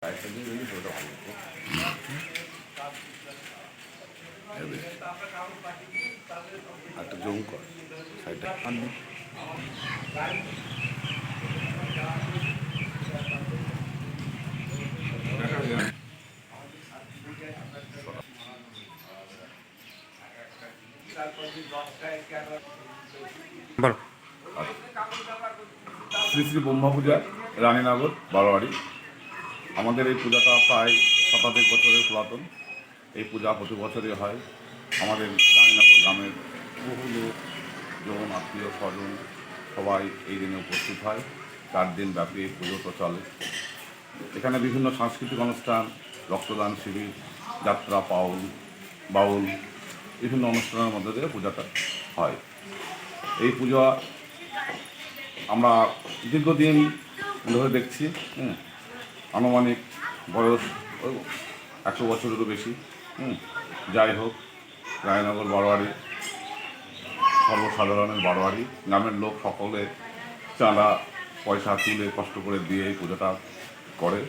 সাইডটা দিয়ে যদি পুজোটা ভালো হতো। একটা জুম কর সাইডটা আনবি। শ্রী শ্রী ব্রহ্মা পূজা, রানীনগর, বারোয়ারি। আমাদের এই পূজাটা প্রায় শতাধিক বছরের পুরাতন। এই পূজা প্রতি বছরই হয়। আমাদের রানীনগর গ্রামের বহু লোক, জন, আত্মীয় স্বজন সবাই এই দিনে উপস্থিত হয়। 4 দিন ব্যাপী এই পুজোটা চলে। এখানে বিভিন্ন সাংস্কৃতিক অনুষ্ঠান, রক্তদান শিবির, যাত্রা, বাউল বিভিন্ন অনুষ্ঠানের মধ্যে দিয়ে পূজাটা হয়। এই পূজা আমরা দীর্ঘদিন ধরে দেখছি। আনুমানিক বয়স 100 বছরেরও বেশি। যাই হোক, রায়নগর বারোয়ারি সর্বসাধারণের বারোয়ারি গ্রামের লোক সকলে চাঁদা পয়সা তুলে কষ্ট করে দিয়ে এই পুজোটা করে।